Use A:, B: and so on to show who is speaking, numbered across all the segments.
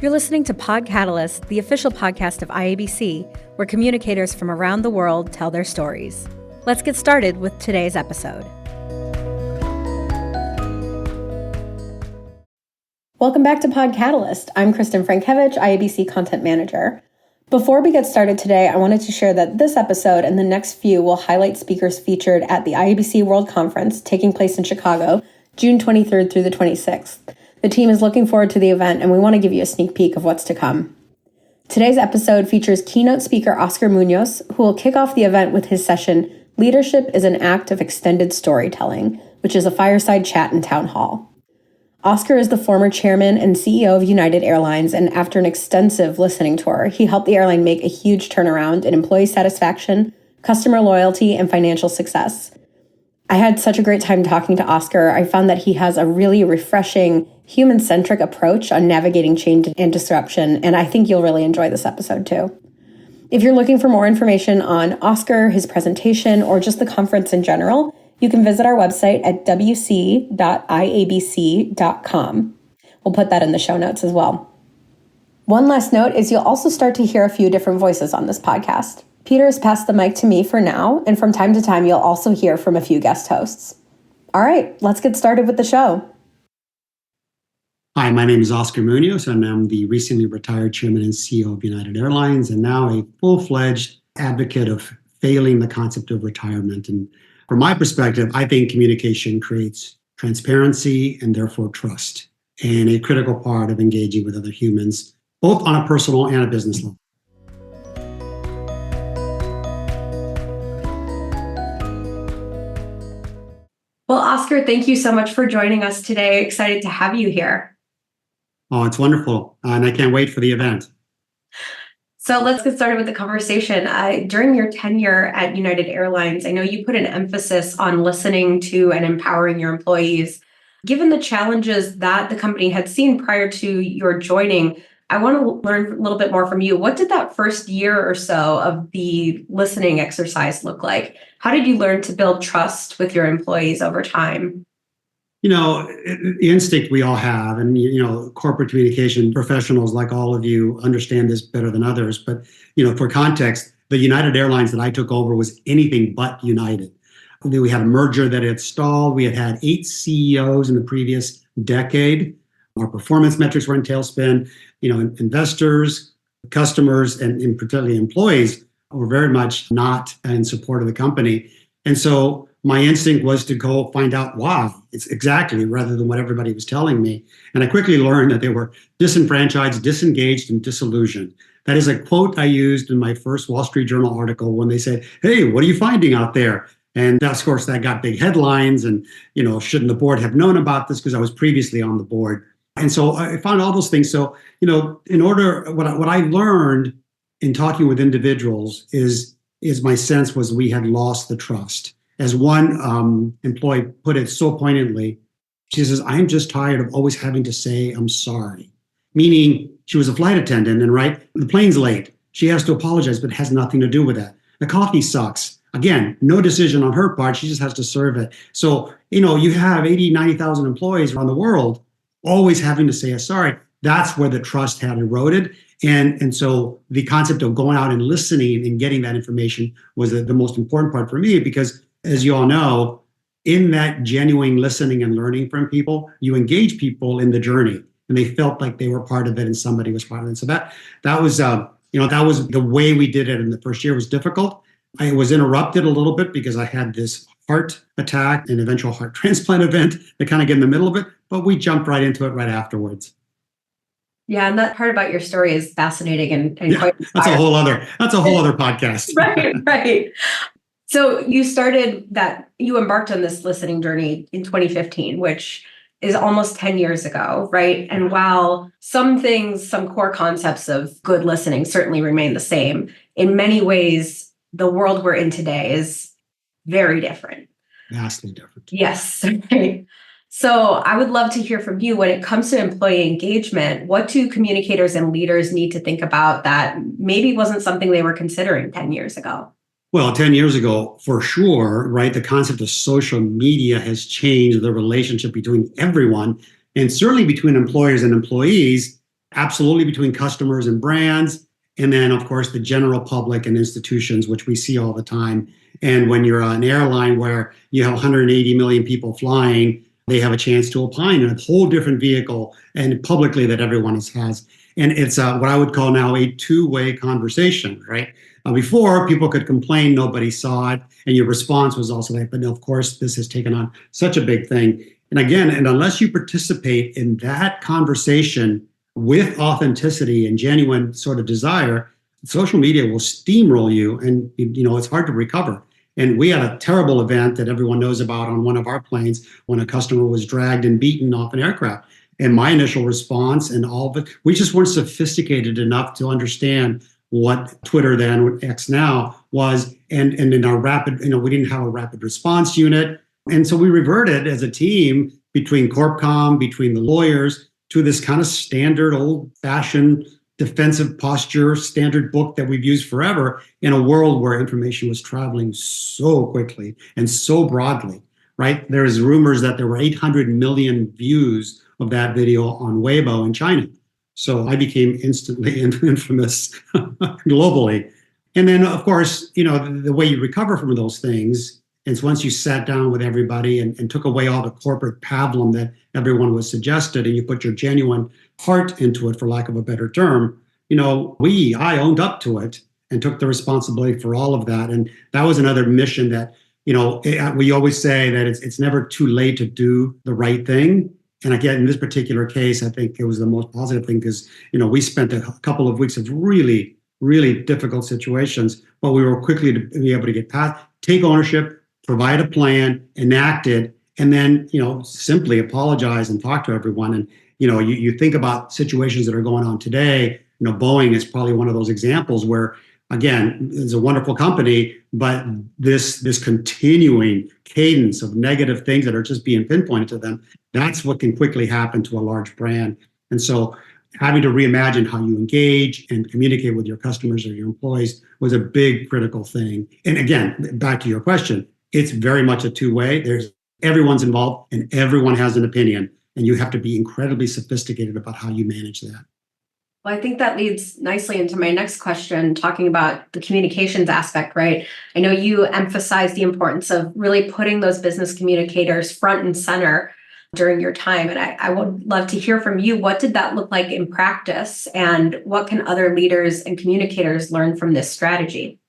A: You're listening to Pod Catalyst, the official podcast of IABC, where communicators from around the world tell their stories. Let's get started with today's episode. Welcome back to Pod Catalyst. I'm Kristen Frankevich, IABC Content Manager. Before we get started today, I wanted to share that this episode and the next few will highlight speakers featured at the IABC World Conference taking place in Chicago, June 23rd through the 26th. The team is looking forward to the event, and we want to give you a sneak peek of what's to come. Today's episode features keynote speaker Oscar Munoz, who will kick off the event with his session, Leadership is an Act of Extended Storytelling, which is a fireside chat and town hall. Oscar is the former chairman and CEO of United Airlines, and after an extensive listening tour, he helped the airline make a huge turnaround in employee satisfaction, customer loyalty, and financial success. I had such a great time talking to Oscar. I found that he has a really refreshing, human-centric approach on navigating change and disruption, and I think you'll really enjoy this episode too. If you're looking for more information on Oscar, his presentation, or just the conference in general, you can visit our website at wc.iabc.com. We'll put that in the show notes as well. One last note is you'll also start to hear a few different voices on this podcast. Peter has passed the mic to me for now, and from time to time, you'll also hear from a few guest hosts. All right, let's get started with the show.
B: Hi, my name is Oscar Munoz, and I'm the recently retired chairman and CEO of United Airlines, and now a full-fledged advocate of failing the concept of retirement. And from my perspective, I think communication creates transparency and therefore trust, and a critical part of engaging with other humans, both on a personal and a business level.
A: Well, Oscar, thank you so much for joining us today. Excited to have you here.
B: Oh, it's wonderful. And I can't wait for the event.
A: So let's get started with the conversation. During your tenure at United Airlines, I know you put an emphasis on listening to and empowering your employees. Given the challenges that the company had seen prior to your joining, I want to learn a little bit more from you. What did that first year or so of the listening exercise look like? How did you learn to build trust with your employees over time?
B: You know, the instinct we all have, and, corporate communication professionals like all of you understand this better than others. But, for context, the United Airlines that I took over was anything but United. We had a merger that had stalled. We had 8 CEOs in the previous decade. Our performance metrics were in tailspin. Investors, customers, and particularly employees were very much not in support of the company. And so my instinct was to go find out why. It's exactly rather than what everybody was telling me. And I quickly learned that they were disenfranchised, disengaged, and disillusioned. That is a quote I used in my first Wall Street Journal article when they said, "Hey, what are you finding out there?" And of course, that got big headlines. And, shouldn't the board have known about this? Because I was previously on the board. And so I found all those things. So, what I learned in talking with individuals is my sense was we had lost the trust. As one employee put it so poignantly, she says, "I'm just tired of always having to say I'm sorry." Meaning she was a flight attendant, and the plane's late. She has to apologize, but it has nothing to do with that. The coffee sucks. Again, no decision on her part. She just has to serve it. So, you have 80, 90,000 employees around the world always having to say a sorry. That's where the trust had eroded. And so the concept of going out and listening and getting that information was the most important part for me, because as you all know, in that genuine listening and learning from people, you engage people in the journey, and they felt like they were part of it and somebody was part of it. So that was that was the way we did it in the first year. It was difficult. I was interrupted a little bit because I had this heart attack, an eventual heart transplant event that kind of get in the middle of it, but we jumped right into it right afterwards.
A: Yeah, and that part about your story is fascinating and quite inspiring. That's
B: a whole other podcast.
A: Right. So you embarked on this listening journey in 2015, which is almost 10 years ago, right? And while some core concepts of good listening certainly remain the same, in many ways, the world we're in today is very different.
B: Vastly different.
A: Yes. Right. So I would love to hear from you when it comes to employee engagement. What do communicators and leaders need to think about that maybe wasn't something they were considering 10 years ago?
B: Well, 10 years ago, for sure, the concept of social media has changed the relationship between everyone, and certainly between employers and employees. absolutely between customers and brands. And then, of course, the general public and institutions, which we see all the time. And when you're an airline where you have 180 million people flying, they have a chance to opine in a whole different vehicle and publicly that everyone has. And it's what I would call now a two-way conversation, right? Before, people could complain, nobody saw it, and your response was also like, but no, of course, this has taken on such a big thing. And again, and unless you participate in that conversation with authenticity and genuine sort of desire, social media will steamroll you, and it's hard to recover. And we had a terrible event that everyone knows about on one of our planes when a customer was dragged and beaten off an aircraft. And my initial response and all of it, we just weren't sophisticated enough to understand what Twitter then, X now, was. And in our rapid, we didn't have a rapid response unit. And so we reverted as a team between CorpCom, between the lawyers, to this kind of standard old-fashioned defensive posture standard book that we've used forever in a world where information was traveling so quickly and so broadly, right? There's rumors that there were 800 million views of that video on Weibo in China. So I became instantly infamous globally. And then, of course, the way you recover from those things is once you sat down with everybody and took away all the corporate pablum that everyone was suggested, and you put your genuine heart into it, for lack of a better term, I owned up to it and took the responsibility for all of that. And that was another mission that, we always say that it's never too late to do the right thing. And again, in this particular case, I think it was the most positive thing because, we spent a couple of weeks of really, really difficult situations, but we were quickly to be able to get past, take ownership, provide a plan, enact it, and then, simply apologize and talk to everyone. And, you think about situations that are going on today, Boeing is probably one of those examples where, again, it's a wonderful company, but this continuing cadence of negative things that are just being pinpointed to them, that's what can quickly happen to a large brand. And so having to reimagine how you engage and communicate with your customers or your employees was a big critical thing. And again, back to your question, it's very much a two-way. Everyone's involved and everyone has an opinion, and you have to be incredibly sophisticated about how you manage that.
A: Well, I think that leads nicely into my next question, talking about the communications aspect, right? I know you emphasize the importance of really putting those business communicators front and center during your time. And I would love to hear from you. What did that look like in practice? And what can other leaders and communicators learn from this strategy?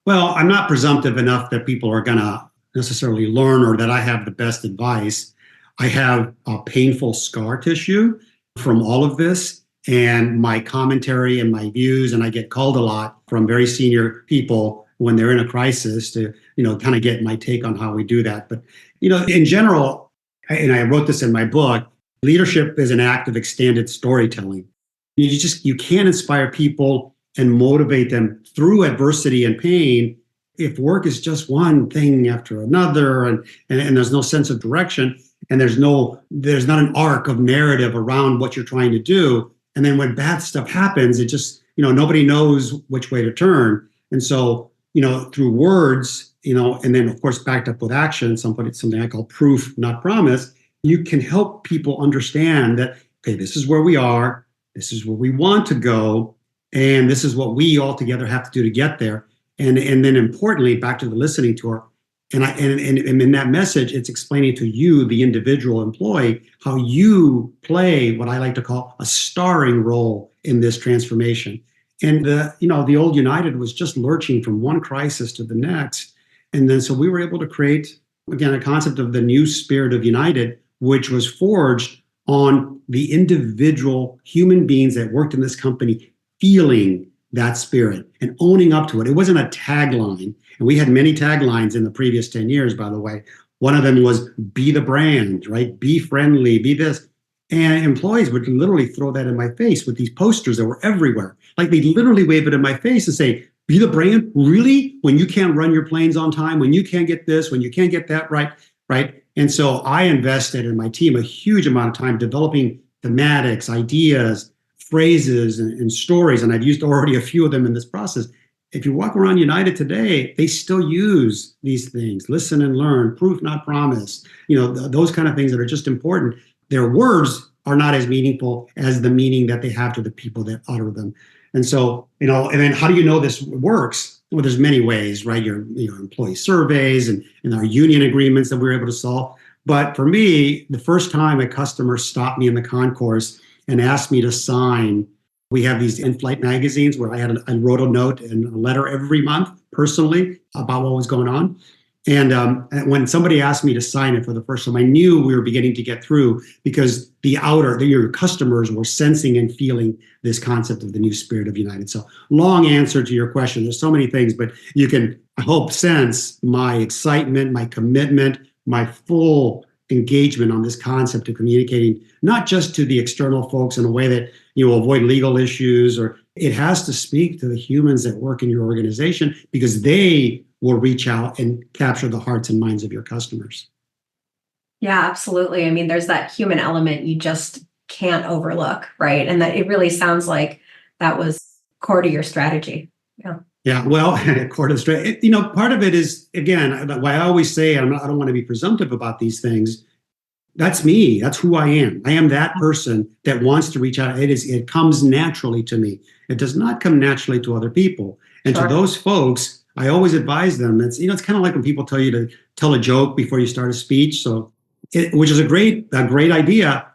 B: Well, I'm not presumptive enough that people are going to necessarily learn or that I have the best advice. I have a painful scar tissue from all of this and my commentary and my views, and I get called a lot from very senior people when they're in a crisis to, kind of get my take on how we do that. But, in general, and I wrote this in my book, leadership is an act of extended storytelling. You can't inspire people and motivate them through adversity and pain if work is just one thing after another and there's no sense of direction and there's not an arc of narrative around what you're trying to do. And then when bad stuff happens, it just, nobody knows which way to turn. And so, through words, and then of course backed up with action, something I call proof, not promise, you can help people understand that, okay, this is where we are, this is where we want to go, and this is what we all together have to do to get there. And then importantly, back to the listening tour, and in that message, it's explaining to you, the individual employee, how you play what I like to call a starring role in this transformation. And the old United was just lurching from one crisis to the next. And then so we were able to create, again, a concept of the new spirit of United, which was forged on the individual human beings that worked in this company feeling that spirit and owning up to it. It wasn't a tagline. And we had many taglines in the previous 10 years, by the way. One of them was be the brand, right? Be friendly, be this. And employees would literally throw that in my face with these posters that were everywhere. Like they literally wave it in my face and say, be the brand? Really? When you can't run your planes on time, when you can't get this, when you can't get that right? And so I invested in my team a huge amount of time developing thematics, ideas, phrases and stories, and I've used already a few of them in this process. If you walk around United today, they still use these things, listen and learn, proof, not promise, those kind of things that are just important. Their words are not as meaningful as the meaning that they have to the people that utter them. And so, and then how do you know this works? Well, there's many ways, right? Your employee surveys and our union agreements that we were able to solve. But for me, the first time a customer stopped me in the concourse and asked me to sign, we have these in-flight magazines where I wrote a note and a letter every month personally about what was going on. And when somebody asked me to sign it for the first time, I knew we were beginning to get through because your customers were sensing and feeling this concept of the new spirit of United. So long answer to your question. There's so many things, but you can, I hope, sense my excitement, my commitment, my full engagement on this concept of communicating, not just to the external folks in a way that avoid legal issues, or it has to speak to the humans that work in your organization because they will reach out and capture the hearts and minds of your customers.
A: Yeah, absolutely. I mean, there's that human element you just can't overlook, right? And that it really sounds like that was core to your strategy. Yeah.
B: Yeah, well, core to the strategy. Part of it is, again, why I always say I don't want to be presumptive about these things. That's me. That's who I am. I am that person that wants to reach out. It comes naturally to me. It does not come naturally to other people. And
A: Sure.
B: To those folks, I always advise them. It's kind of like when people tell you to tell a joke before you start a speech. So, which is a great idea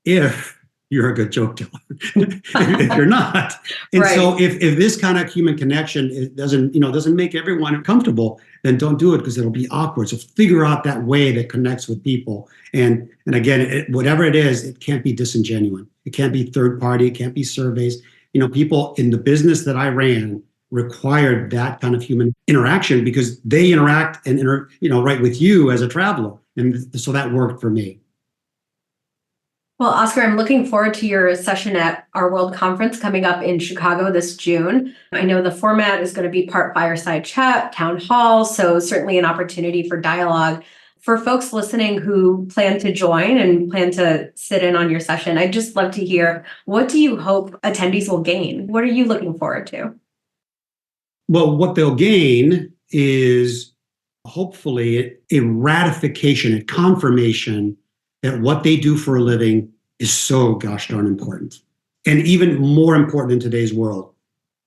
B: if you're a good joke teller. If you're not, and right. So if this kind of human connection doesn't make everyone comfortable, then don't do it because it'll be awkward. So figure out that way that connects with people. And again, whatever it is, it can't be disingenuous. It can't be third party. It can't be surveys. People in the business that I ran required that kind of human interaction because they interact and right with you as a traveler. And so that worked for me.
A: Well, Oscar, I'm looking forward to your session at our World Conference coming up in Chicago this June. I know the format is going to be part fireside chat, town hall, so certainly an opportunity for dialogue. For folks listening who plan to join and plan to sit in on your session, I'd just love to hear, what do you hope attendees will gain? What are you looking forward to?
B: Well, what they'll gain is hopefully a ratification, a confirmation that what they do for a living is so gosh darn important, and even more important in today's world.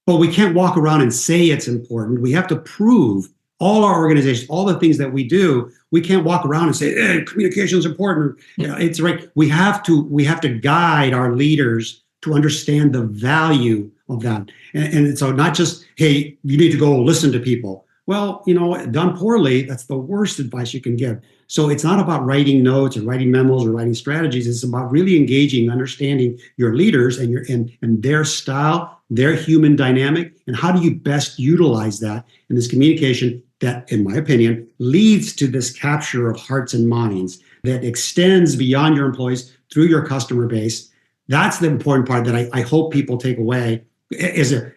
B: But we can't walk around and say it's important. We have to prove all our organizations, all the things that we do. We can't walk around and say, communication is important. It's right. We have to guide our leaders to understand the value of that. And so not just, hey, you need to go listen to people. Well, done poorly, that's the worst advice you can give. So it's not about writing notes or writing memos or writing strategies. It's about really engaging, understanding your leaders and their style, their human dynamic, and how do you best utilize that in this communication that, in my opinion, leads to this capture of hearts and minds that extends beyond your employees through your customer base. That's the important part that I hope people take away is, a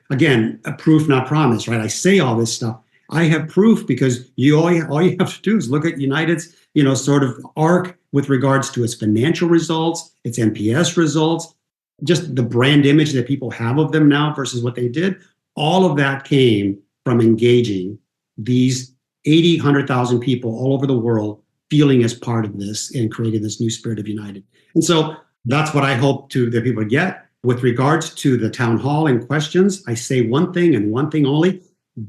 B: proof, not promise, right? I say all this stuff. I have proof because all you have to do is look at United's, sort of arc with regards to its financial results, its NPS results, just the brand image that people have of them now versus what they did. All of that came from engaging these 80, 100,000 people all over the world feeling as part of this and creating this new spirit of United. And so that's what I hope that people get. With regards to the town hall and questions, I say one thing and one thing only: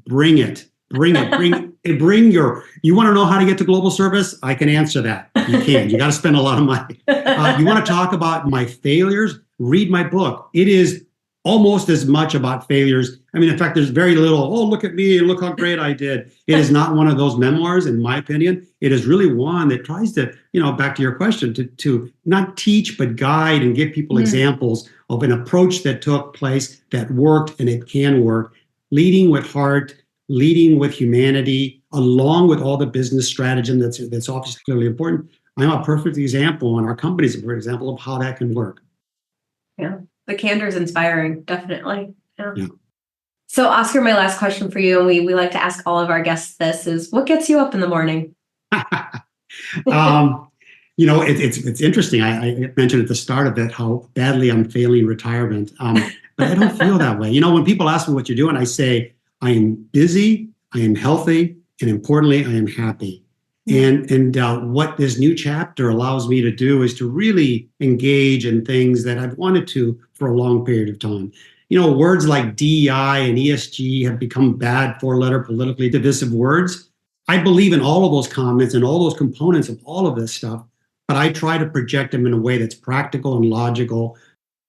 B: bring it. You want to know how to get to global service? I can answer that. You can. You got to spend a lot of money. You want to talk about my failures? Read my book. It is almost as much about failures. I mean, in fact, there's very little, oh, look at me, look how great I did. It is not one of those memoirs, in my opinion. It is really one that tries to, back to your question, to not teach, but guide and give people examples of an approach that took place that worked and it can work, leading with heart, leading with humanity, along with all the business stratagem that's obviously clearly important. I'm a perfect example, and our company is a perfect example of how that can work.
A: Yeah, the candor is inspiring, definitely. Yeah. So, Oscar, my last question for you, and we like to ask all of our guests this, is what gets you up in the morning?
B: It's interesting. I mentioned at the start of it how badly I'm failing retirement, but I don't feel that way. When people ask me what you're doing, I say, I am busy, I am healthy, and importantly, I am happy. And what this new chapter allows me to do is to really engage in things that I've wanted to for a long period of time. Words like DEI and ESG have become bad four-letter politically divisive words. I believe in all of those comments and all those components of all of this stuff, but I try to project them in a way that's practical and logical.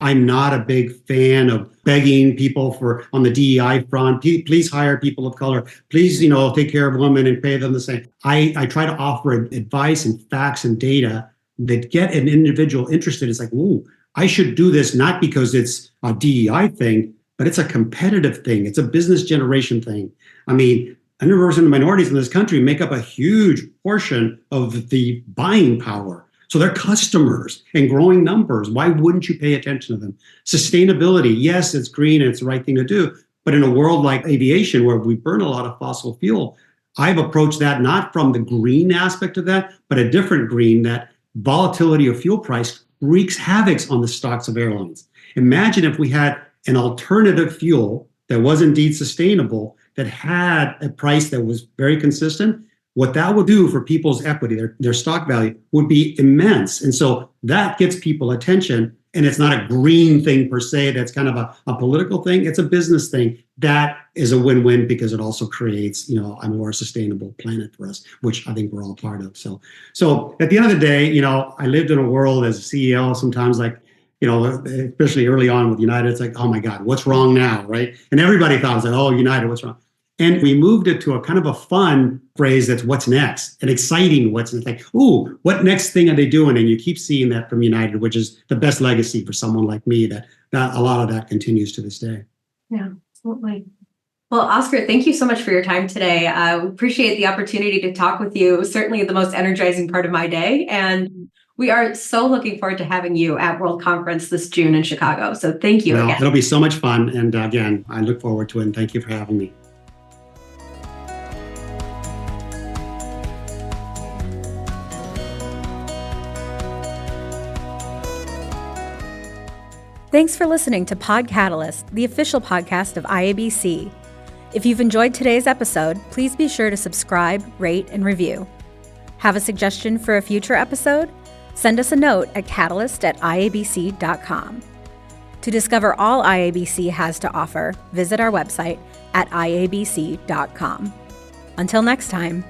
B: I'm not a big fan of begging people on the DEI front. Please hire people of color. Please, take care of women and pay them the same. I try to offer advice and facts and data that get an individual interested. It's like, ooh, I should do this not because it's a DEI thing, but it's a competitive thing. It's a business generation thing. I mean, underrepresented minorities in this country make up a huge portion of the buying power. So they're customers in growing numbers. Why wouldn't you pay attention to them? Sustainability, yes, it's green and it's the right thing to do. But in a world like aviation, where we burn a lot of fossil fuel, I've approached that not from the green aspect of that, but a different green, that volatility of fuel price wreaks havoc on the stocks of airlines. Imagine if we had an alternative fuel that was indeed sustainable, that had a price that was very consistent. What that would do for people's equity, their stock value, would be immense. And so that gets people attention. And it's not a green thing per se. That's kind of a political thing. It's a business thing. That is a win-win because it also creates, a more sustainable planet for us, which I think we're all part of. So at the end of the day, I lived in a world as a CEO, sometimes like, especially early on with United, it's like, oh my God, what's wrong now, right? And everybody thought, it was like, oh, United, what's wrong? And we moved it to a kind of a fun phrase that's what's next, an exciting what's next. Like, ooh, what next thing are they doing? And you keep seeing that from United, which is the best legacy for someone like me, that a lot of that continues to this day.
A: Yeah, absolutely. Well, Oscar, thank you so much for your time today. We appreciate the opportunity to talk with you. It was certainly the most energizing part of my day. And we are so looking forward to having you at World Conference this June in Chicago. So thank you again.
B: It'll be so much fun. And again, I look forward to it. And thank you for having me.
A: Thanks for listening to Pod Catalyst, the official podcast of IABC. If you've enjoyed today's episode, please be sure to subscribe, rate, and review. Have a suggestion for a future episode? Send us a note at catalyst@iabc.com. To discover all IABC has to offer, visit our website at iabc.com. Until next time.